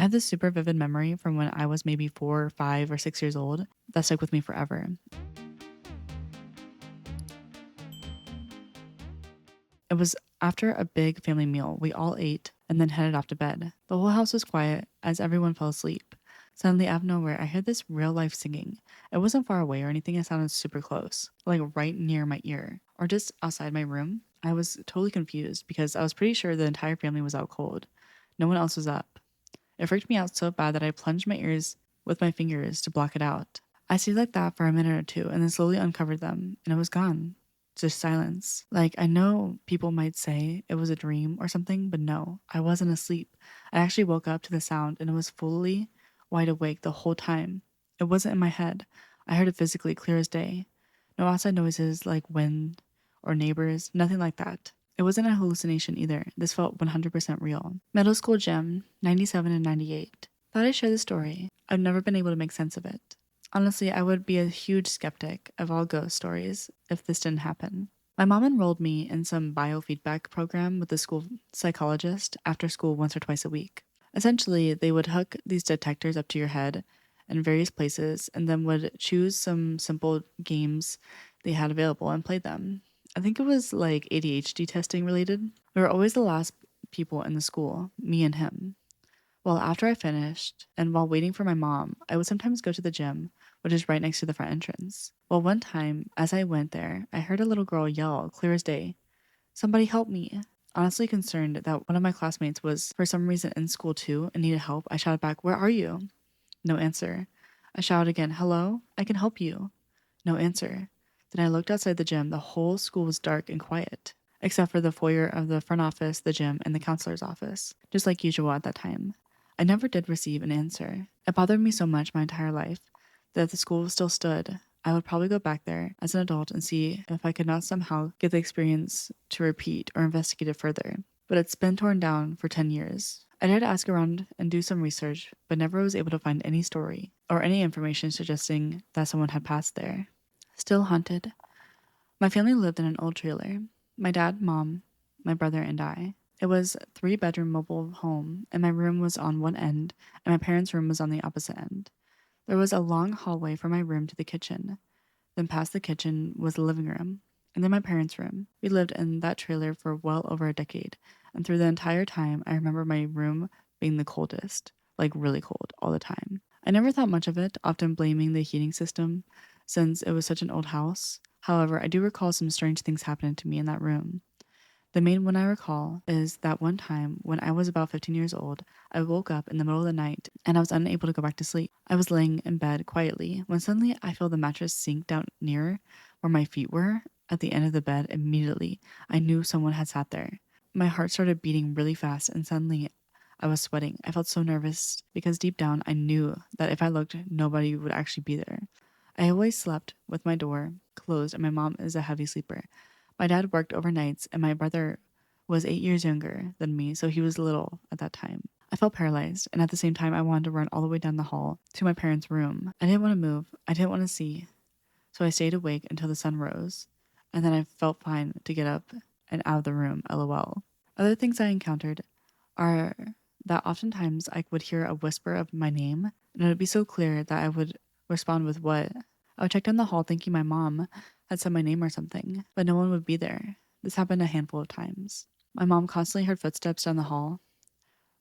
I have this super vivid memory from when I was maybe 4 or 5 or 6 years old that stuck with me forever. It was after a big family meal. We all ate and then headed off to bed. The whole house was quiet as everyone fell asleep. Suddenly, out of nowhere, I heard this real life singing. It wasn't far away or anything, it sounded super close, like right near my ear, or just outside my room. I was totally confused because I was pretty sure the entire family was out cold. No one else was up. It freaked me out so bad that I plunged my ears with my fingers to block it out. I stayed like that for a minute or two and then slowly uncovered them, and it was gone. Just silence. Like, I know people might say it was a dream or something, but no, I wasn't asleep. I actually woke up to the sound and it was fully wide awake the whole time. It wasn't in my head. I heard it physically, clear as day. No outside noises like wind or neighbors, nothing like that. It wasn't a hallucination either. This felt 100% real. Middle school gem, 97 and 98. Thought I'd share the story. I've never been able to make sense of it. Honestly, I would be a huge skeptic of all ghost stories if this didn't happen. My mom enrolled me in some biofeedback program with the school psychologist after school once or twice a week. Essentially, they would hook these detectors up to your head in various places and then would choose some simple games they had available and play them. I think it was like ADHD testing related. We were always the last people in the school, me and him. Well, after I finished, and while waiting for my mom, I would sometimes go to the gym, which is right next to the front entrance. Well, one time, as I went there, I heard a little girl yell, clear as day, "Somebody help me!" Honestly concerned that one of my classmates was, for some reason, in school too and needed help, I shouted back, "Where are you?" No answer. I shouted again, "Hello? I can help you." No answer. Then I looked outside the gym. The whole school was dark and quiet, except for the foyer of the front office, the gym, and the counselor's office, just like usual at that time. I never did receive an answer. It bothered me so much my entire life that if the school still stood, I would probably go back there as an adult and see if I could not somehow get the experience to repeat or investigate it further. But it's been torn down for 10 years. I tried to ask around and do some research, but never was able to find any story or any information suggesting that someone had passed there. Still haunted. My family lived in an old trailer. My dad, mom, my brother, and I. It was a 3 bedroom mobile home, and my room was on one end, and my parents' room was on the opposite end. There was a long hallway from my room to the kitchen. Then past the kitchen was the living room, and then my parents' room. We lived in that trailer for well over a decade, and through the entire time, I remember my room being the coldest, like really cold, all the time. I never thought much of it, often blaming the heating system, since it was such an old house. However, I do recall some strange things happening to me in that room. The main one I recall is that one time when I was about 15 years old, I woke up in the middle of the night and I was unable to go back to sleep. I was laying in bed quietly when suddenly I feel the mattress sink down near where my feet were at the end of the bed. Immediately, I knew someone had sat there. My heart started beating really fast and suddenly I was sweating. I felt so nervous because deep down I knew that if I looked, nobody would actually be there. I always slept with my door closed and my mom is a heavy sleeper. My dad worked overnights, and my brother was 8 years younger than me, so he was little at that time. I felt paralyzed, and at the same time, I wanted to run all the way down the hall to my parents' room. I didn't want to move, I didn't want to see, so I stayed awake until the sun rose, and then I felt fine to get up and out of the room, lol. Other things I encountered are that oftentimes I would hear a whisper of my name, and it would be so clear that I would respond with what. I would check down the hall thinking my mom had said my name or something, but no one would be there. This happened a handful of times. My mom constantly heard footsteps down the hall.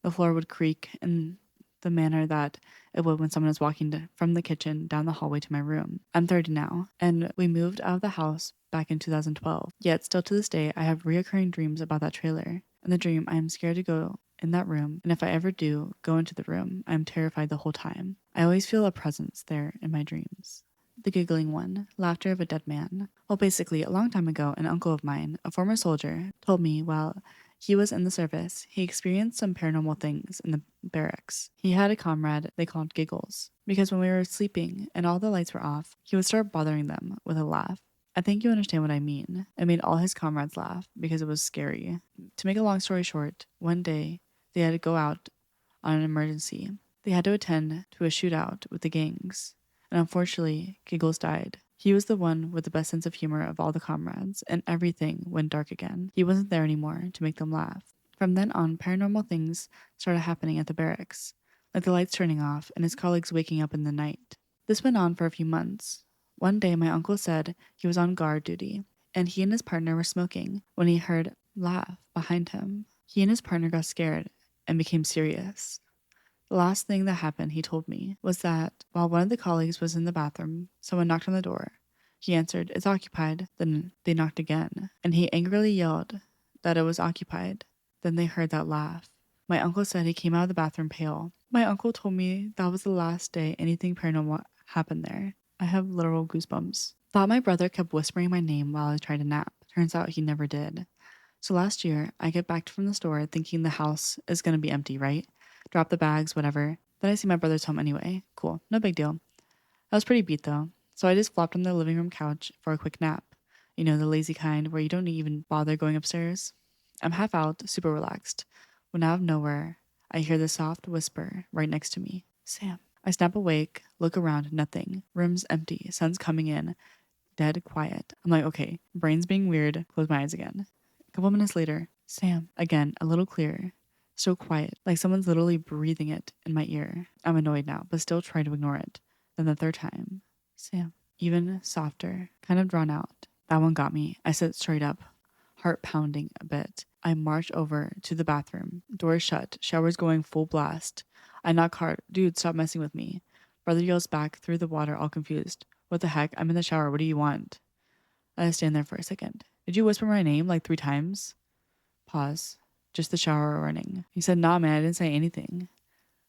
The floor would creak in the manner that it would when someone is walking from the kitchen down the hallway to my room. I'm 30 now, and we moved out of the house back in 2012. Yet, still to this day, I have reoccurring dreams about that trailer. In the dream, I am scared to go in that room, and if I ever do go into the room, I am terrified the whole time. I always feel a presence there in my dreams. The giggling one, laughter of a dead man. Well, basically, a long time ago, an uncle of mine, a former soldier, told me while he was in the service, he experienced some paranormal things in the barracks. He had a comrade they called Giggles, because when we were sleeping and all the lights were off, he would start bothering them with a laugh. I think you understand what I mean. It made all his comrades laugh because it was scary. To make a long story short, one day they had to go out on an emergency. They had to attend to a shootout with the gangs, and unfortunately, Giggles died. He was the one with the best sense of humor of all the comrades, and everything went dark again. He wasn't there anymore to make them laugh. From then on, paranormal things started happening at the barracks. like the lights turning off and his colleagues waking up in the night. This went on for a few months. One day, my uncle said he was on guard duty, and he and his partner were smoking when he heard laugh behind him. He and his partner got scared and became serious. The last thing that happened, he told me, was that while one of the colleagues was in the bathroom, someone knocked on the door. He answered, "It's occupied." Then they knocked again, and he angrily yelled that it was occupied. Then they heard that laugh. My uncle said he came out of the bathroom pale. My uncle told me that was the last day anything paranormal happened there. I have literal goosebumps. Thought my brother kept whispering my name while I tried to nap. Turns out he never did. So last year, I get back from the store thinking the house is gonna be empty, right? Drop the bags, whatever. Then I see my brother's home anyway. Cool, no big deal. I was pretty beat though, so I just flopped on the living room couch for a quick nap. You know, the lazy kind where you don't even bother going upstairs. I'm half out, super relaxed, when out of nowhere, I hear the soft whisper right next to me, "Sam." I snap awake, look around, nothing. Room's empty, sun's coming in, dead quiet. I'm like, okay, brain's being weird, close my eyes again. A couple minutes later, "Sam," again, a little clearer. So quiet, like someone's literally breathing it in my ear. I'm annoyed now, but still try to ignore it. Then the third time, "Sam." Even softer, kind of drawn out. That one got me. I sit straight up, heart pounding a bit. I march over to the bathroom. Doors shut, showers going full blast. I knock hard. "Dude, stop messing with me." Brother yells back through the water, all confused. "What the heck? I'm in the shower. What do you want?" I stand there for a second. "Did you whisper my name like 3 times?" Pause. Just the shower running. He said, "Nah, man, I didn't say anything."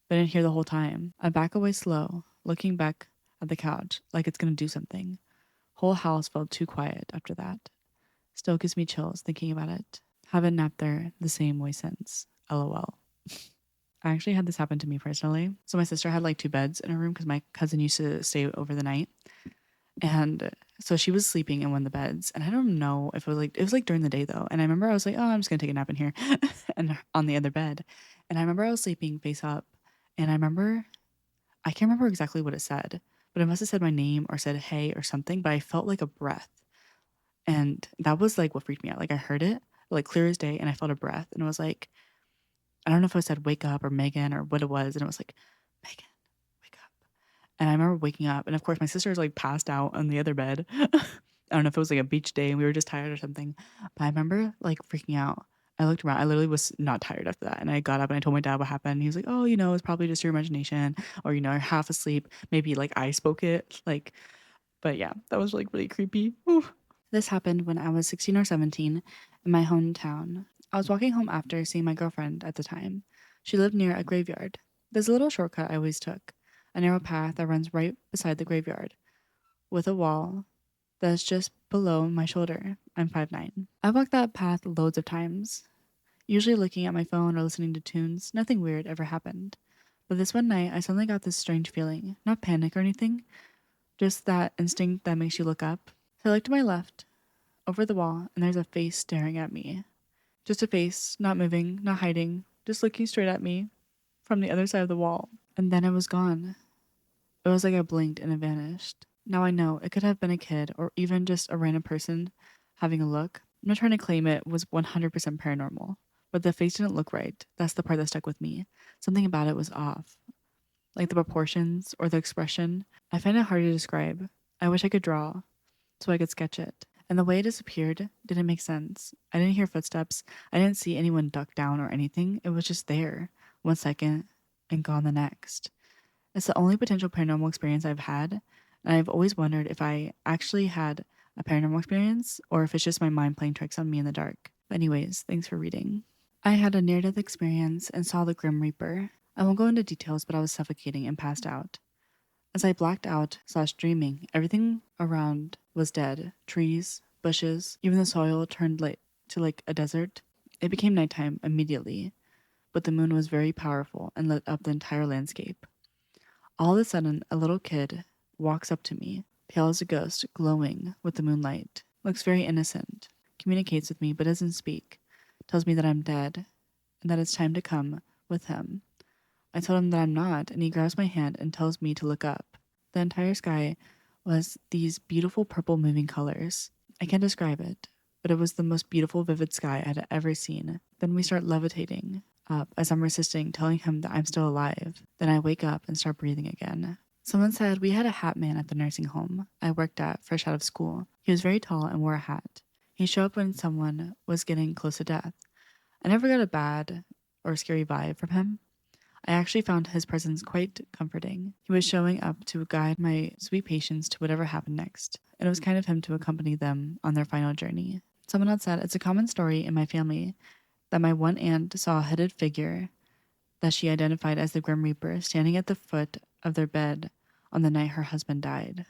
But I didn't hear the whole time. I back away slow, looking back at the couch like it's gonna do something. Whole house felt too quiet after that. Still gives me chills thinking about it. Haven't napped there the same way since. LOL. I actually had this happen to me personally. So my sister had like 2 beds in her room because my cousin used to stay over the night. And so she was sleeping in one of the beds. And I don't know if it was like during the day though. And I remember I was like, oh, I'm just gonna take a nap in here and on the other bed. And I remember I was sleeping face up. And I can't remember exactly what it said, but it must have said my name or said hey or something, but I felt like a breath. And that was like what freaked me out. Like I heard it like clear as day and I felt a breath and it was like, I don't know if it said wake up or Megan or what it was. And it was like, "Megan, wake up." And I remember waking up. And of course, my sister was like passed out on the other bed. I don't know if it was like a beach day and we were just tired or something. But I remember like freaking out. I looked around. I literally was not tired after that. And I got up and I told my dad what happened. And he was like, "Oh, it's probably just your imagination or, you're half asleep. Maybe like I spoke it." Like, but yeah, that was like really creepy. Oof. This happened when I was 16 or 17 in my hometown. I was walking home after seeing my girlfriend at the time. She lived near a graveyard. There's a little shortcut I always took, a narrow path that runs right beside the graveyard, with a wall that's just below my shoulder. I'm 5'9". I've walked that path loads of times, usually looking at my phone or listening to tunes. Nothing weird ever happened. But this one night, I suddenly got this strange feeling. Not panic or anything, just that instinct that makes you look up. So I looked to my left, over the wall, and there's a face staring at me. Just a face, not moving, not hiding, just looking straight at me from the other side of the wall. And then it was gone. It was like I blinked and it vanished. Now I know it could have been a kid or even just a random person having a look. I'm not trying to claim it was 100% paranormal, but the face didn't look right. That's the part that stuck with me. Something about it was off. Like the proportions or the expression. I find it hard to describe. I wish I could draw so I could sketch it. And the way it disappeared didn't make sense. I didn't hear footsteps. I didn't see anyone duck down or anything. It was just there, 1 second, and gone the next. It's the only potential paranormal experience I've had, and I've always wondered if I actually had a paranormal experience or if it's just my mind playing tricks on me in the dark. But anyways, thanks for reading. I had a near-death experience and saw the Grim Reaper. I won't go into details, but I was suffocating and passed out. As I blacked out / dreaming, everything around was dead. Trees, bushes, even the soil turned to like a desert. It became nighttime immediately, but the moon was very powerful and lit up the entire landscape. All of a sudden, a little kid walks up to me, pale as a ghost, glowing with the moonlight. Looks very innocent, communicates with me but doesn't speak, tells me that I'm dead and that it's time to come with him. I told him that I'm not, and he grabs my hand and tells me to look up. The entire sky was these beautiful purple moving colors. I can't describe it, but it was the most beautiful vivid sky I had ever seen. Then we start levitating. up as I'm resisting telling him that I'm still alive. Then I wake up and start breathing again. Someone said we had a hat man at the nursing home I worked at fresh out of school. He was very tall and wore a hat. He showed up when someone was getting close to death. I never got a bad or scary vibe from him. I actually found his presence quite comforting. He was showing up to guide my sweet patients to whatever happened next, and it was kind of him to accompany them on their final journey. Someone else said it's a common story in my family that my one aunt saw a hooded figure that she identified as the Grim Reaper standing at the foot of their bed on the night her husband died.